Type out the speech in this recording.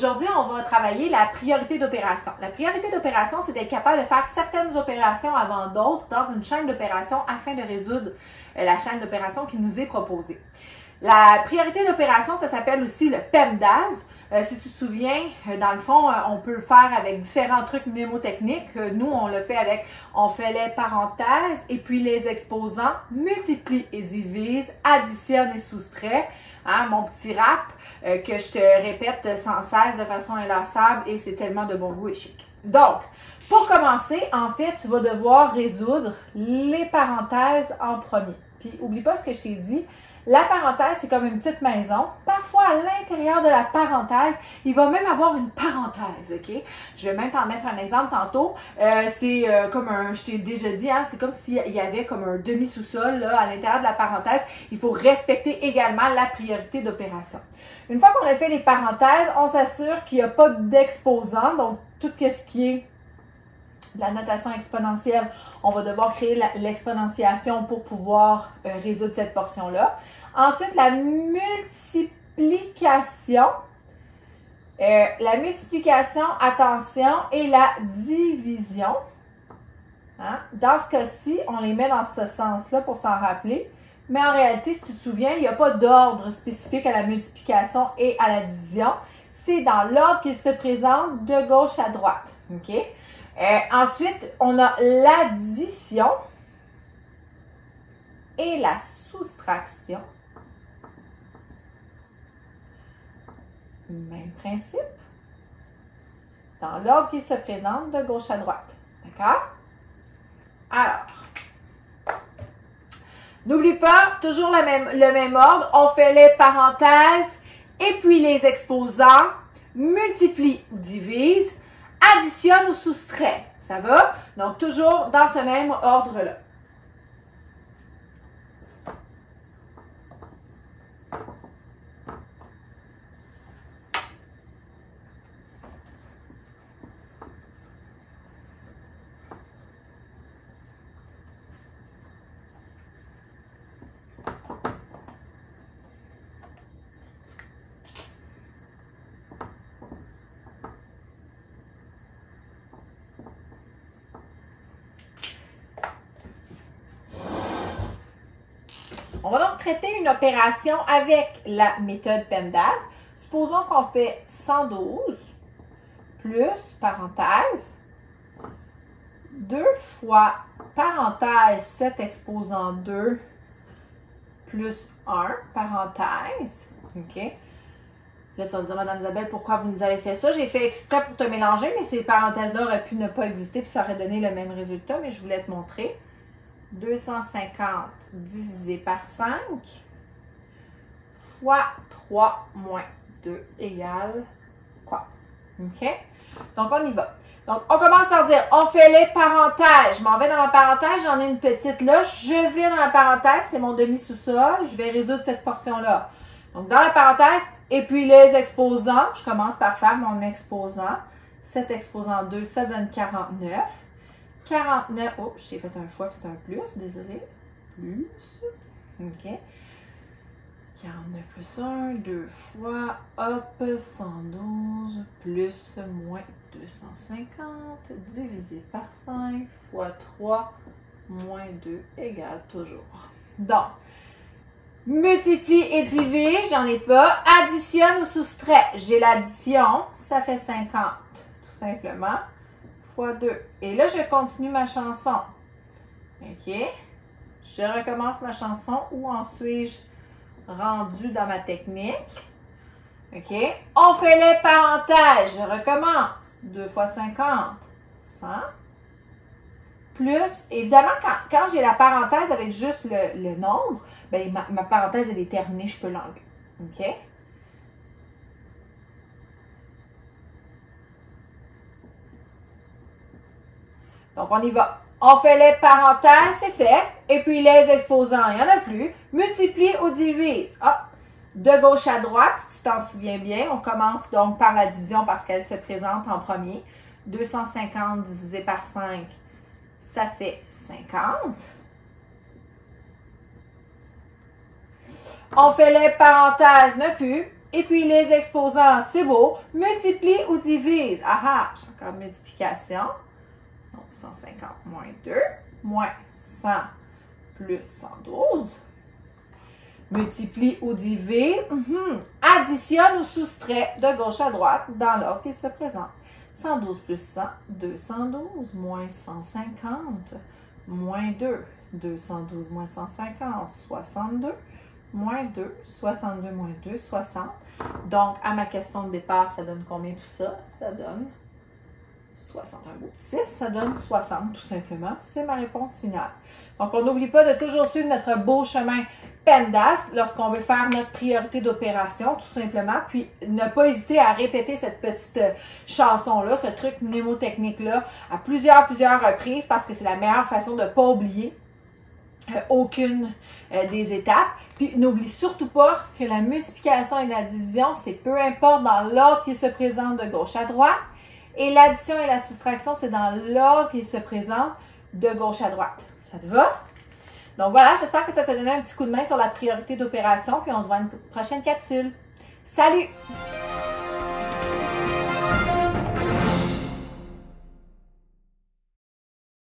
Aujourd'hui, on va travailler la priorité d'opération. La priorité d'opération, c'est d'être capable de faire certaines opérations avant d'autres dans une chaîne d'opération afin de résoudre la chaîne d'opération qui nous est proposée. La priorité d'opération, ça s'appelle aussi le PEMDAS. Si tu te souviens, dans le fond, on peut le faire avec différents trucs mnémotechniques. Nous, on le fait avec, on fait les parenthèses et puis les exposants, multiplie et divise, additionne et soustrait. Hein, mon petit rap que je te répète sans cesse de façon inlassable et c'est tellement de bon goût et chic. Donc, pour commencer, en fait, tu vas devoir résoudre les parenthèses en premier. Puis, oublie pas ce que je t'ai dit. La parenthèse, c'est comme une petite maison. Parfois, à l'intérieur de la parenthèse, il va même avoir une parenthèse, OK? Je vais même t'en mettre un exemple tantôt. C'est comme un, je t'ai déjà dit, hein, c'est comme s'il y avait comme un demi-sous-sol là, à l'intérieur de la parenthèse. Il faut respecter également la priorité d'opération. Une fois qu'on a fait les parenthèses, on s'assure qu'il n'y a pas d'exposant. Donc, tout ce qui est de la notation exponentielle, on va devoir créer l'exponentiation pour pouvoir résoudre cette portion-là. Ensuite, la multiplication. Attention, et la division. Hein? Dans ce cas-ci, on les met dans ce sens-là pour s'en rappeler. Mais en réalité, si tu te souviens, il n'y a pas d'ordre spécifique à la multiplication et à la division. C'est dans l'ordre qui se présente de gauche à droite. OK? Ensuite, on a l'addition et la soustraction. Même principe. Dans l'ordre qui se présente de gauche à droite. D'accord? Alors, n'oublie pas, toujours le même ordre. On fait les parenthèses et puis les exposants, multiplie ou divise, additionne ou soustrait. Ça va? Donc, toujours dans ce même ordre-là. On va donc traiter une opération avec la méthode PEMDAS. Supposons qu'on fait 112 plus parenthèse 2 fois parenthèse 7 exposant 2 plus 1 parenthèse. OK? Là, tu vas me dire, Madame Isabelle, pourquoi vous nous avez fait ça? J'ai fait exprès pour te mélanger, mais ces parenthèses-là auraient pu ne pas exister puis ça aurait donné le même résultat, mais je voulais te montrer. 250 divisé par 5 fois 3 moins 2 égale 3. OK? Donc, on y va. Donc, on commence par dire, on fait les parenthèses. Je m'en vais dans ma parenthèse, j'en ai une petite là. Je vais dans la parenthèse, c'est mon demi-sous-sol. Je vais résoudre cette portion-là. Donc, dans la parenthèse, et puis les exposants, je commence par faire mon exposant. 7 exposant 2, ça donne 49. 49, oh, j'ai fait un fois, c'est un plus, désolé. Plus, OK. 49 plus 1, 2 fois, hop, 112, plus, moins 250, divisé par 5, fois 3, moins 2, égale toujours. Donc, multiplie et divise, j'en ai pas. Additionne ou soustrait, j'ai l'addition, ça fait 50, tout simplement. Fois 2. Et là, je continue ma chanson. OK? Je recommence ma chanson. Où en suis-je rendu dans ma technique? OK? On fait les parenthèses. Je recommence. 2 fois 50, 100. Plus, évidemment, quand j'ai la parenthèse avec juste le nombre, bien, ma parenthèse, elle est terminée. Je peux l'enlever. OK? Donc, on y va. On fait les parenthèses, c'est fait. Et puis, les exposants, il n'y en a plus. Multiplie ou divise. Ah, de gauche à droite, si tu t'en souviens bien. On commence donc par la division parce qu'elle se présente en premier. 250 divisé par 5, ça fait 50. On fait les parenthèses, n'a plus. Et puis les exposants, c'est beau. Multiplie ou divise. Ah ah, j'ai encore multiplication. Donc 150 moins 2, moins 100 plus 112. Multiplie ou divise. Additionne ou soustrait de gauche à droite dans l'ordre qui se présente. 112 plus 100, 212, moins 150, moins 2, 212 moins 150, 62, moins 2, 62 moins 2, 60. Donc, à ma question de départ, ça donne combien tout ça? Ça donne 61 bout de 6, ça donne 60 tout simplement. C'est ma réponse finale. Donc, on n'oublie pas de toujours suivre notre beau chemin PEMDAS lorsqu'on veut faire notre priorité d'opération, tout simplement. Puis, ne pas hésiter à répéter cette petite chanson-là, ce truc mnémotechnique-là, à plusieurs reprises parce que c'est la meilleure façon de ne pas oublier aucune des étapes. Puis, n'oublie surtout pas que la multiplication et la division, c'est peu importe dans l'ordre qui se présente de gauche à droite. Et l'addition et la soustraction, c'est dans l'ordre qui se présente de gauche à droite. Ça te va? Donc voilà, j'espère que ça t'a donné un petit coup de main sur la priorité d'opération, puis on se voit à une prochaine capsule. Salut!